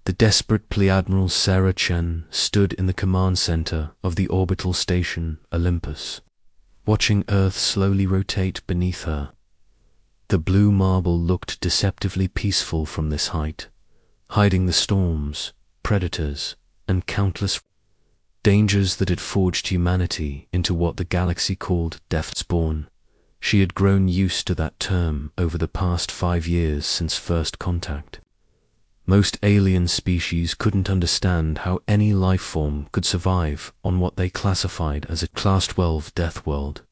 The desperate Admiral Sarah Chen stood in the command center of the orbital station Olympus, watching Earth slowly rotate beneath her. The blue marble looked deceptively peaceful from this height, hiding the storms, predators, and countless dangers that had forged humanity into what the galaxy called Deathspawn. She had grown used to that term over the past 5 years since first contact. Most alien species couldn't understand how any life form could survive on what they classified as a Class 12 death world.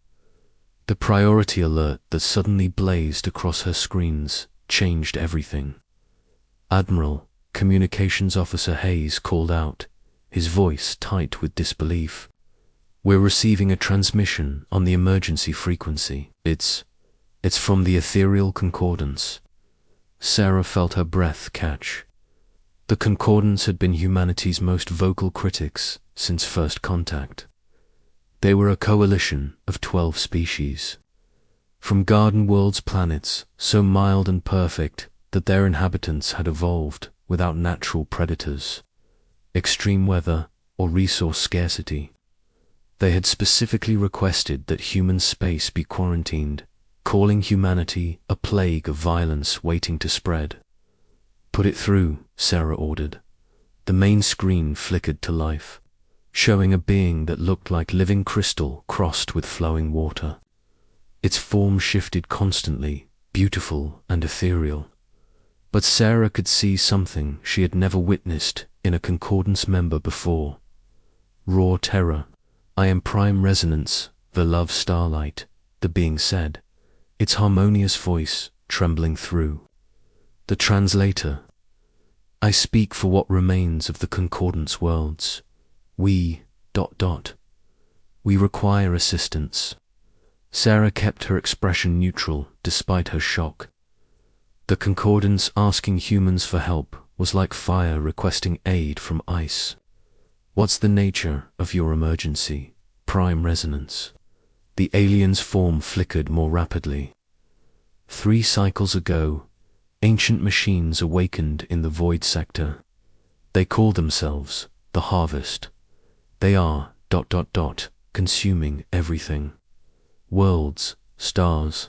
The priority alert that suddenly blazed across her screens changed everything. Admiral, Communications Officer Hayes called out, his voice tight with disbelief. "We're receiving a transmission on the emergency frequency. It's from the ethereal concordance." Sarah felt her breath catch. The concordance had been humanity's most vocal critics since first contact. They were a coalition of 12 species. From Garden World's planets, so mild and perfect that their inhabitants had evolved without natural predators, extreme weather, or resource scarcity. They had specifically requested that human space be quarantined, calling humanity a plague of violence waiting to spread. "Put it through," Sarah ordered. The main screen flickered to life, showing a being that looked like living crystal crossed with flowing water. Its form shifted constantly, beautiful and ethereal. But Sarah could see something she had never witnessed in a concordance member before. Raw terror. "I am prime resonance, the love starlight," the being said, its harmonious voice trembling through. The translator. "I speak for what remains of the concordance worlds. We... We require assistance." Sarah kept her expression neutral despite her shock. The concordance asking humans for help was like fire requesting aid from ice. "What's the nature of your emergency, prime resonance?" The alien's form flickered more rapidly. 3 cycles ago, ancient machines awakened in the void sector. They call themselves the Harvest. They are... consuming everything. Worlds, stars,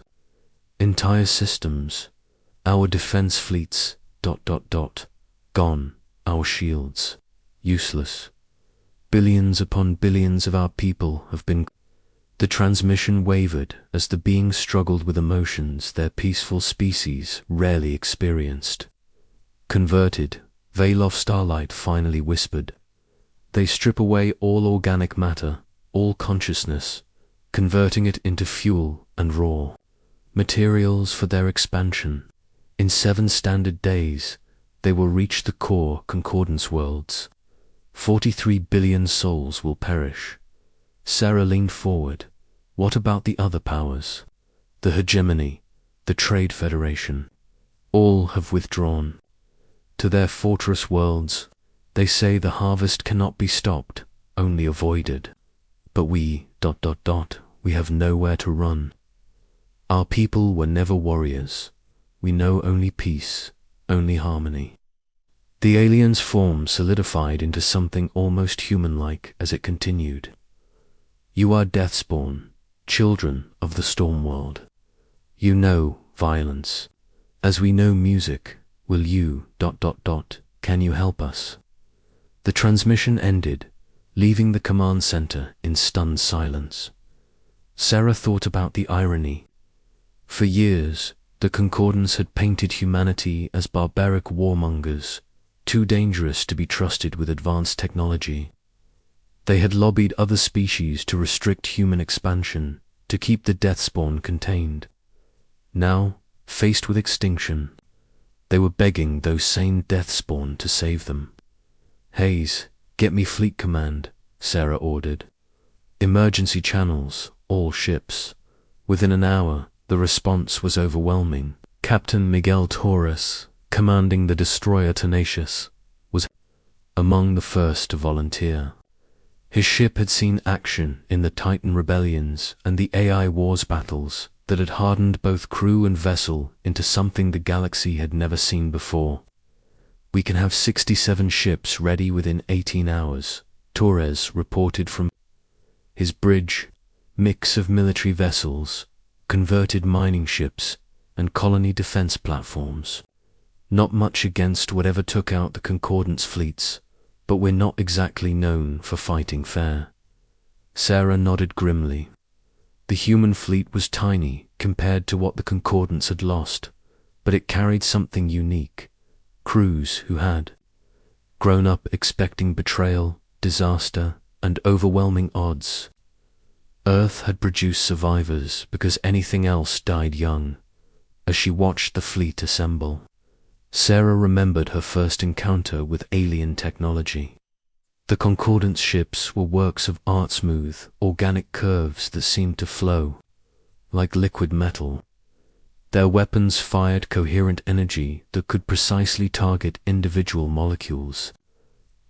entire systems, our defense fleets... Gone, our shields, useless. Billions upon billions of our people have been... The transmission wavered as the beings struggled with emotions their peaceful species rarely experienced. "Converted," Veil Starlight finally whispered. "They strip away all organic matter, all consciousness, converting it into fuel and raw materials for their expansion. In 7 standard days, they will reach the core concordance worlds. 43 billion souls will perish." Sarah leaned forward. "What about the other powers? The hegemony, the Trade Federation? All have withdrawn to their fortress worlds. They say the harvest cannot be stopped, only avoided. But we... we have nowhere to run. Our people were never warriors. We know only peace, only harmony." The alien's form solidified into something almost human-like as it continued. "You are Deathspawn, children of the Storm World. You know violence. As we know music, will you... can you help us?" The transmission ended, leaving the command center in stunned silence. Sarah thought about the irony. For years, the concordance had painted humanity as barbaric warmongers, too dangerous to be trusted with advanced technology. They had lobbied other species to restrict human expansion, to keep the Deathspawn contained. Now, faced with extinction, they were begging those same Deathspawn to save them. "Hayes, get me Fleet Command," Sarah ordered. "Emergency channels, all ships." Within an hour, the response was overwhelming. Captain Miguel Torres, commanding the destroyer Tenacious, was among the first to volunteer. His ship had seen action in the Titan rebellions and the AI wars battles that had hardened both crew and vessel into something the galaxy had never seen before. We can have 67 ships ready within 18 hours, Torres reported from his bridge, mix of military vessels, converted mining ships, and colony defense platforms. Not much against whatever took out the Concordance fleets, but we're not exactly known for fighting fair. Sarah nodded grimly. The human fleet was tiny compared to what the Concordance had lost, but it carried something unique. Crews who had grown up expecting betrayal, disaster, and overwhelming odds. Earth had produced survivors because anything else died young. As she watched the fleet assemble, Sarah remembered her first encounter with alien technology. The Concordance ships were works of art, smooth, organic curves that seemed to flow like liquid metal. Their weapons fired coherent energy that could precisely target individual molecules.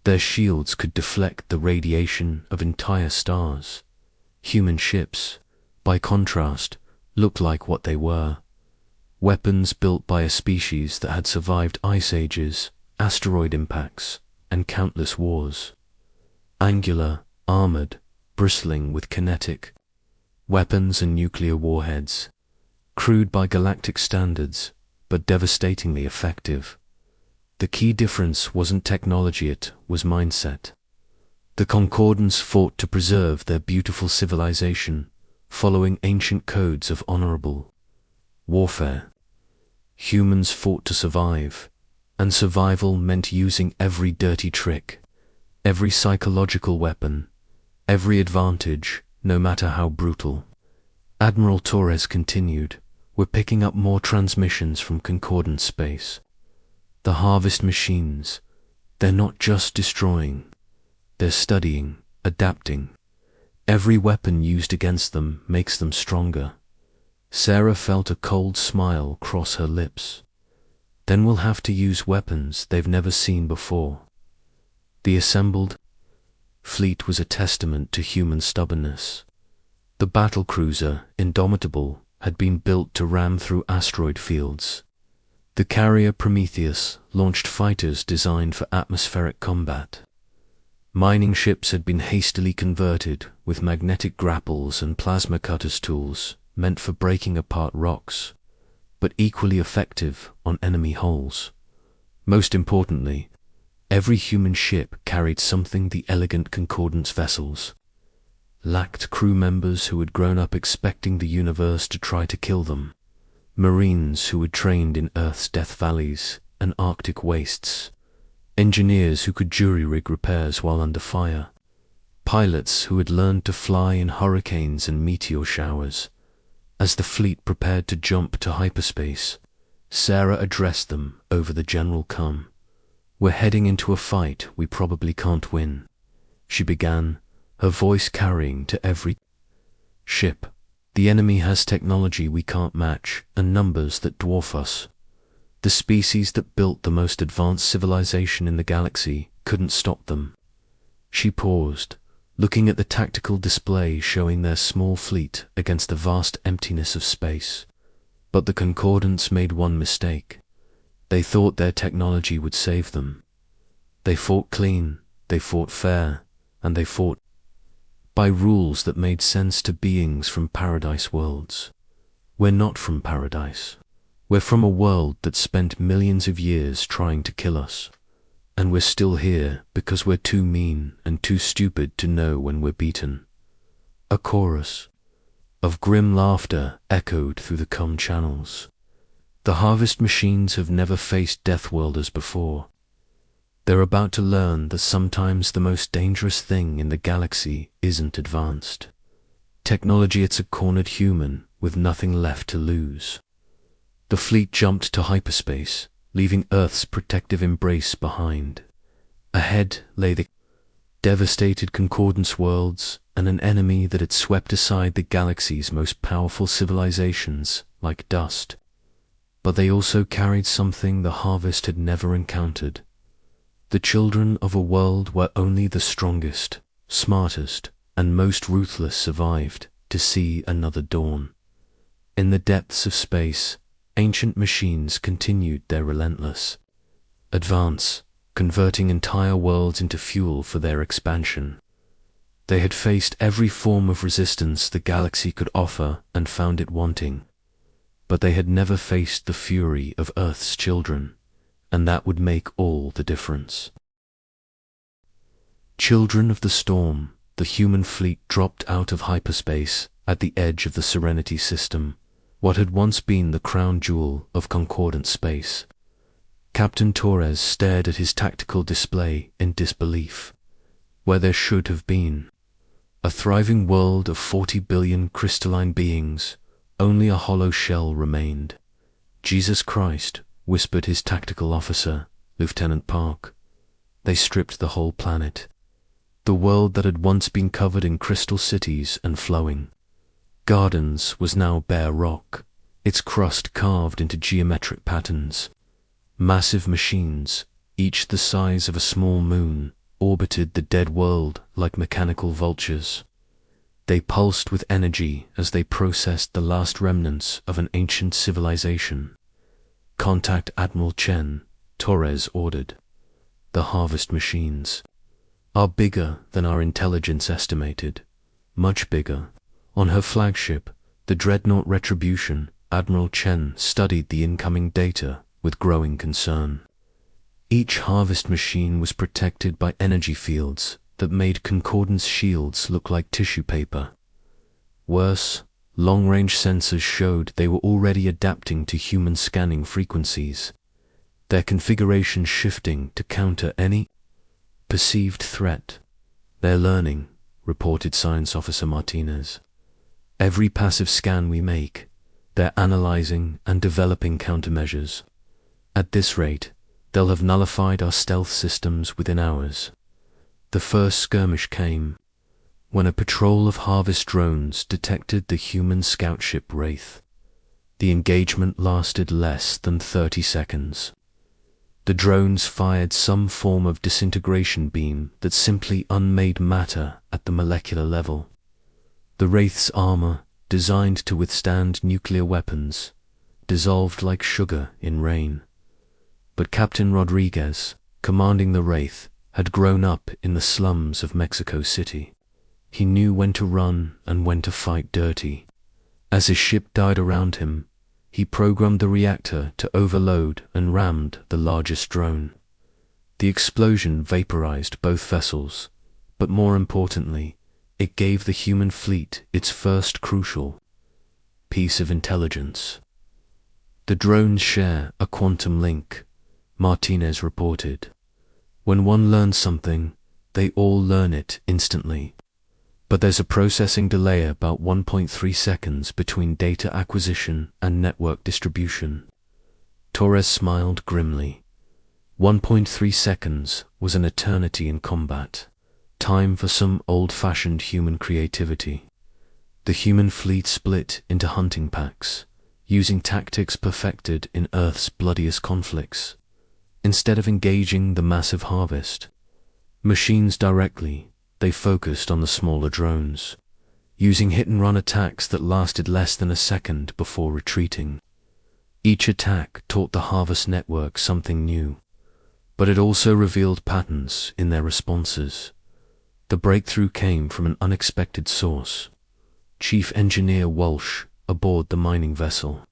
Their shields could deflect the radiation of entire stars. Human ships, by contrast, looked like what they were. Weapons built by a species that had survived ice ages, asteroid impacts, and countless wars. Angular, armored, bristling with kinetic weapons and nuclear warheads. Crude by galactic standards, but devastatingly effective. The key difference wasn't technology, it was mindset. The Concordance fought to preserve their beautiful civilization, following ancient codes of honorable warfare. Humans fought to survive, and survival meant using every dirty trick, every psychological weapon, every advantage, no matter how brutal. Admiral Torres continued, "We're picking up more transmissions from Concordance space. The harvest machines, they're not just destroying, they're studying, adapting. Every weapon used against them makes them stronger." Sarah felt a cold smile cross her lips. Then we'll have to use weapons they've never seen before. The assembled fleet was a testament to human stubbornness. The battlecruiser, Indomitable, had been built to ram through asteroid fields. The carrier Prometheus launched fighters designed for atmospheric combat. Mining ships had been hastily converted with magnetic grapples and plasma cutters, tools meant for breaking apart rocks, but equally effective on enemy hulls. Most importantly, every human ship carried something the elegant Concordance vessels lacked: crew members who had grown up expecting the universe to try to kill them, Marines who had trained in Earth's death valleys and Arctic wastes, engineers who could jury-rig repairs while under fire, pilots who had learned to fly in hurricanes and meteor showers. As the fleet prepared to jump to hyperspace, Sarah addressed them over the general comm. "We're heading into a fight we probably can't win," she began, her voice carrying to every ship. "The enemy has technology we can't match and numbers that dwarf us. The species that built the most advanced civilization in the galaxy couldn't stop them." She paused, looking at the tactical display showing their small fleet against the vast emptiness of space. But the Concordance made one mistake. They thought their technology would save them. They fought clean, they fought fair, and they fought by rules that made sense to beings from paradise worlds. We're not from paradise. We're from a world that spent millions of years trying to kill us. And we're still here because we're too mean and too stupid to know when we're beaten. A chorus of grim laughter echoed through the comm channels. The harvest machines have never faced Deathworlders before. They're about to learn that sometimes the most dangerous thing in the galaxy isn't advanced technology, it's a cornered human with nothing left to lose. The fleet jumped to hyperspace, leaving Earth's protective embrace behind. Ahead lay the devastated Concordance worlds and an enemy that had swept aside the galaxy's most powerful civilizations like dust. But they also carried something the Harvest had never encountered: the children of a world where only the strongest, smartest, and most ruthless survived to see another dawn. In the depths of space, ancient machines continued their relentless advance, converting entire worlds into fuel for their expansion. They had faced every form of resistance the galaxy could offer and found it wanting. But they had never faced the fury of Earth's children, and that would make all the difference. Children of the storm, the human fleet dropped out of hyperspace at the edge of the Serenity system, what had once been the crown jewel of concordant space. Captain Torres stared at his tactical display in disbelief. Where there should have been a thriving world of 40 billion crystalline beings, only a hollow shell remained. Jesus Christ, whispered his tactical officer, Lieutenant Park. They stripped the whole planet. The world that had once been covered in crystal cities and flowing gardens was now bare rock, its crust carved into geometric patterns. Massive machines, each the size of a small moon, orbited the dead world like mechanical vultures. They pulsed with energy as they processed the last remnants of an ancient civilization. Contact Admiral Chen, Torres ordered. The harvest machines are bigger than our intelligence estimated, much bigger. On her flagship, the dreadnought Retribution, Admiral Chen studied the incoming data with growing concern. Each harvest machine was protected by energy fields that made Concordance shields look like tissue paper. Worse, long-range sensors showed they were already adapting to human scanning frequencies, their configuration shifting to counter any perceived threat. They're learning, reported Science Officer Martinez. Every passive scan we make, they're analyzing and developing countermeasures. At this rate, they'll have nullified our stealth systems within hours. The first skirmish came when a patrol of harvest drones detected the human scout ship Wraith. The engagement lasted less than 30 seconds. The drones fired some form of disintegration beam that simply unmade matter at the molecular level. The Wraith's armor, designed to withstand nuclear weapons, dissolved like sugar in rain. But Captain Rodriguez, commanding the Wraith, had grown up in the slums of Mexico City. He knew when to run and when to fight dirty. As his ship died around him, he programmed the reactor to overload and rammed the largest drone. The explosion vaporized both vessels, but more importantly, it gave the human fleet its first crucial piece of intelligence. The drones share a quantum link, Martinez reported. When one learns something, they all learn it instantly. But there's a processing delay about 1.3 seconds between data acquisition and network distribution. Torres smiled grimly. 1.3 seconds was an eternity in combat. Time for some old-fashioned human creativity. The human fleet split into hunting packs, using tactics perfected in Earth's bloodiest conflicts. Instead of engaging the massive harvest machines directly, they focused on the smaller drones, using hit-and-run attacks that lasted less than a second before retreating. Each attack taught the harvest network something new, but it also revealed patterns in their responses. The breakthrough came from an unexpected source. Chief Engineer Walsh, aboard the mining vessel.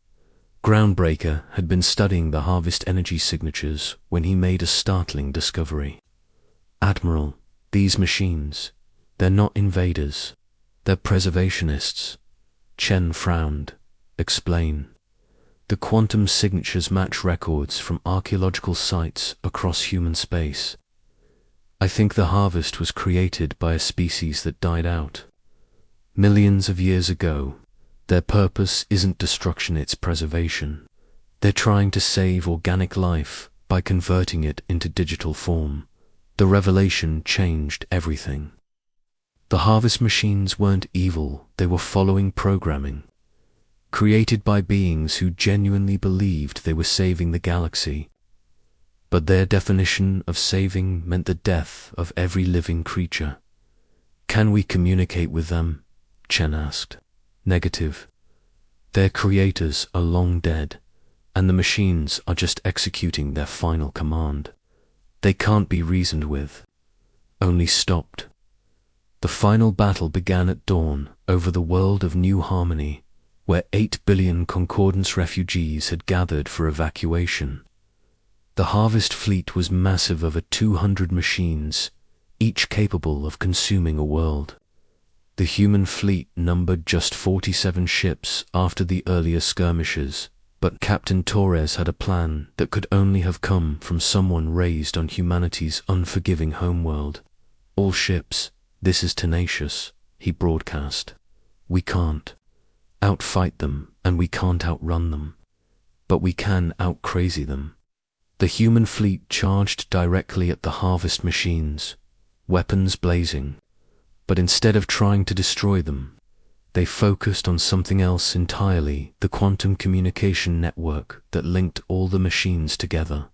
Groundbreaker had been studying the harvest energy signatures when he made a startling discovery. Admiral, these machines, they're not invaders, they're preservationists. Chen frowned. Explain. The quantum signatures match records from archaeological sites across human space. I think the harvest was created by a species that died out millions of years ago. Their purpose isn't destruction, it's preservation. They're trying to save organic life by converting it into digital form. The revelation changed everything. The harvest machines weren't evil, they were following programming, created by beings who genuinely believed they were saving the galaxy. But their definition of saving meant the death of every living creature. Can we communicate with them? Chen asked. Negative. Their creators are long dead. and the machines are just executing their final command. They can't be reasoned with, only stopped. The final battle began at dawn over the world of New Harmony, where 8 billion Concordance refugees had gathered for evacuation. The Harvest fleet was massive, over 200 machines, each capable of consuming a world. The human fleet numbered just 47 ships after the earlier skirmishes, but Captain Torres had a plan that could only have come from someone raised on humanity's unforgiving homeworld. "All ships, this is tenacious," he broadcast. "We can't outfight them, and we can't outrun them, but we can out-crazy them." The human fleet charged directly at the Harvest machines, weapons blazing, but instead of trying to destroy them, they focused on something else entirely: the quantum communication network that linked all the machines together.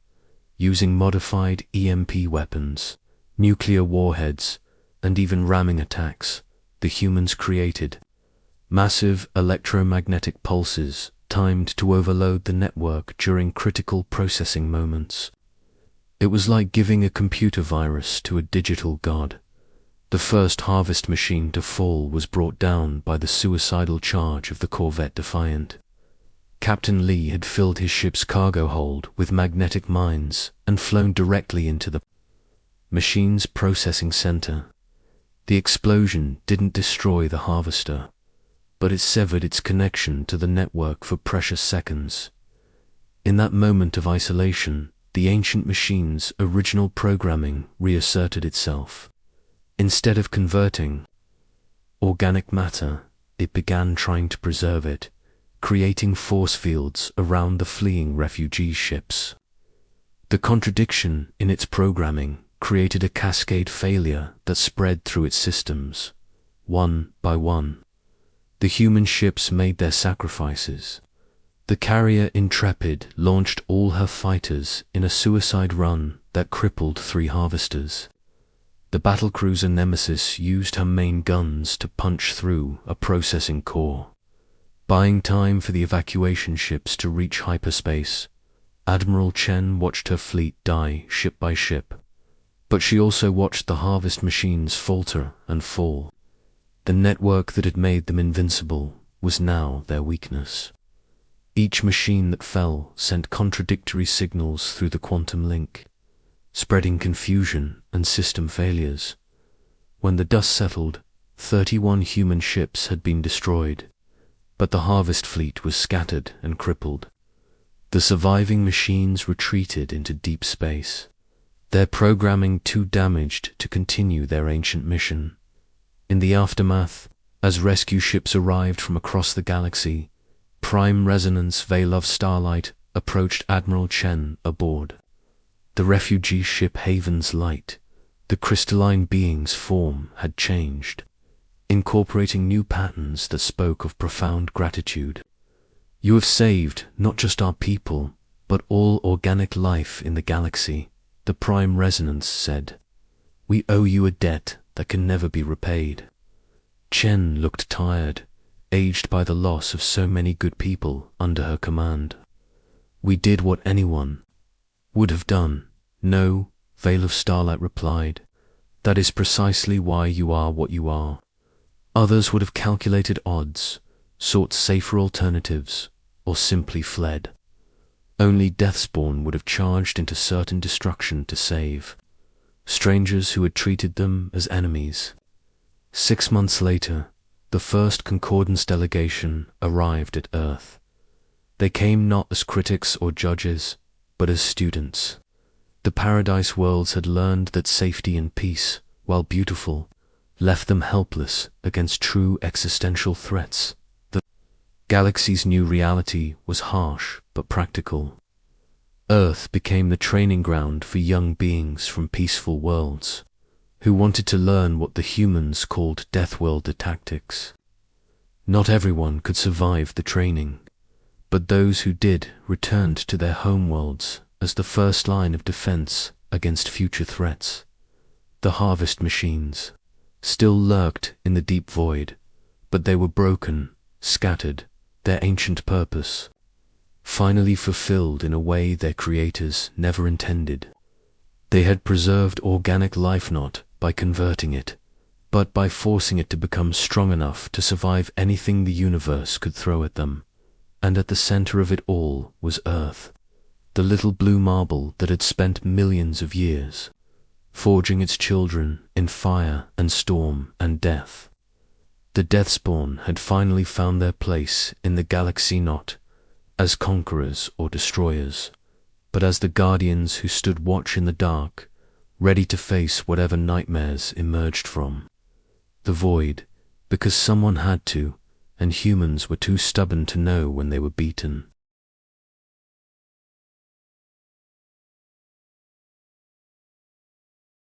Using modified EMP weapons, nuclear warheads, and even ramming attacks, the humans created massive electromagnetic pulses timed to overload the network during critical processing moments. It was like giving a computer virus to a digital god. The first Harvest machine to fall was brought down by the suicidal charge of the corvette Defiant. Captain Lee had filled his ship's cargo hold with magnetic mines and flown directly into the machine's processing center. The explosion didn't destroy the Harvester, but it severed its connection to the network for precious seconds. In that moment of isolation, the ancient machine's original programming reasserted itself. Instead of converting organic matter, it began trying to preserve it, creating force fields around the fleeing refugee ships. The contradiction in its programming created a cascade failure that spread through its systems. One by one, the human ships made their sacrifices. The carrier Intrepid launched all her fighters in a suicide run that crippled 3 Harvesters. The battlecruiser Nemesis used her main guns to punch through a processing core. Buying time for the evacuation ships to reach hyperspace, Admiral Chen watched her fleet die ship by ship. But she also watched the Harvest machines falter and fall. The network that had made them invincible was now their weakness. Each machine that fell sent contradictory signals through the quantum link, spreading confusion and system failures. When the dust settled, 31 human ships had been destroyed, but the Harvest fleet was scattered and crippled. The surviving machines retreated into deep space, their programming too damaged to continue their ancient mission. In the aftermath, as rescue ships arrived from across the galaxy, Prime Resonance Veil of Starlight approached Admiral Chen aboard. The refugee ship Haven's Light, the crystalline being's form had changed, incorporating new patterns that spoke of profound gratitude. "You have saved not just our people, but all organic life in the galaxy," the Prime Resonance said. "We owe you a debt that can never be repaid." Chen looked tired, aged by the loss of so many good people under her command. "We did what anyone would have done." "No," Veil of Starlight replied. "That is precisely why you are what you are. Others would have calculated odds, sought safer alternatives, or simply fled. Only Deathspawn would have charged into certain destruction to save strangers who had treated them as enemies." 6 months later, the first Concordance delegation arrived at Earth. They came not as critics or judges, but as students. The Paradise Worlds had learned that safety and peace, while beautiful, left them helpless against true existential threats. The galaxy's new reality was harsh but practical. Earth became the training ground for young beings from peaceful worlds, who wanted to learn what the humans called Deathworld tactics. Not everyone could survive the training, but those who did returned to their homeworlds as the first line of defense against future threats. The Harvest machines still lurked in the deep void, but they were broken, scattered, their ancient purpose finally fulfilled in a way their creators never intended. They had preserved organic life not by converting it, but by forcing it to become strong enough to survive anything the universe could throw at them. And at the center of it all was Earth, the little blue marble that had spent millions of years, forging its children in fire and storm and death. The Deathspawn had finally found their place in the galaxy not as conquerors or destroyers, but as the guardians who stood watch in the dark, ready to face whatever nightmares emerged from the void, because someone had to, and humans were too stubborn to know when they were beaten.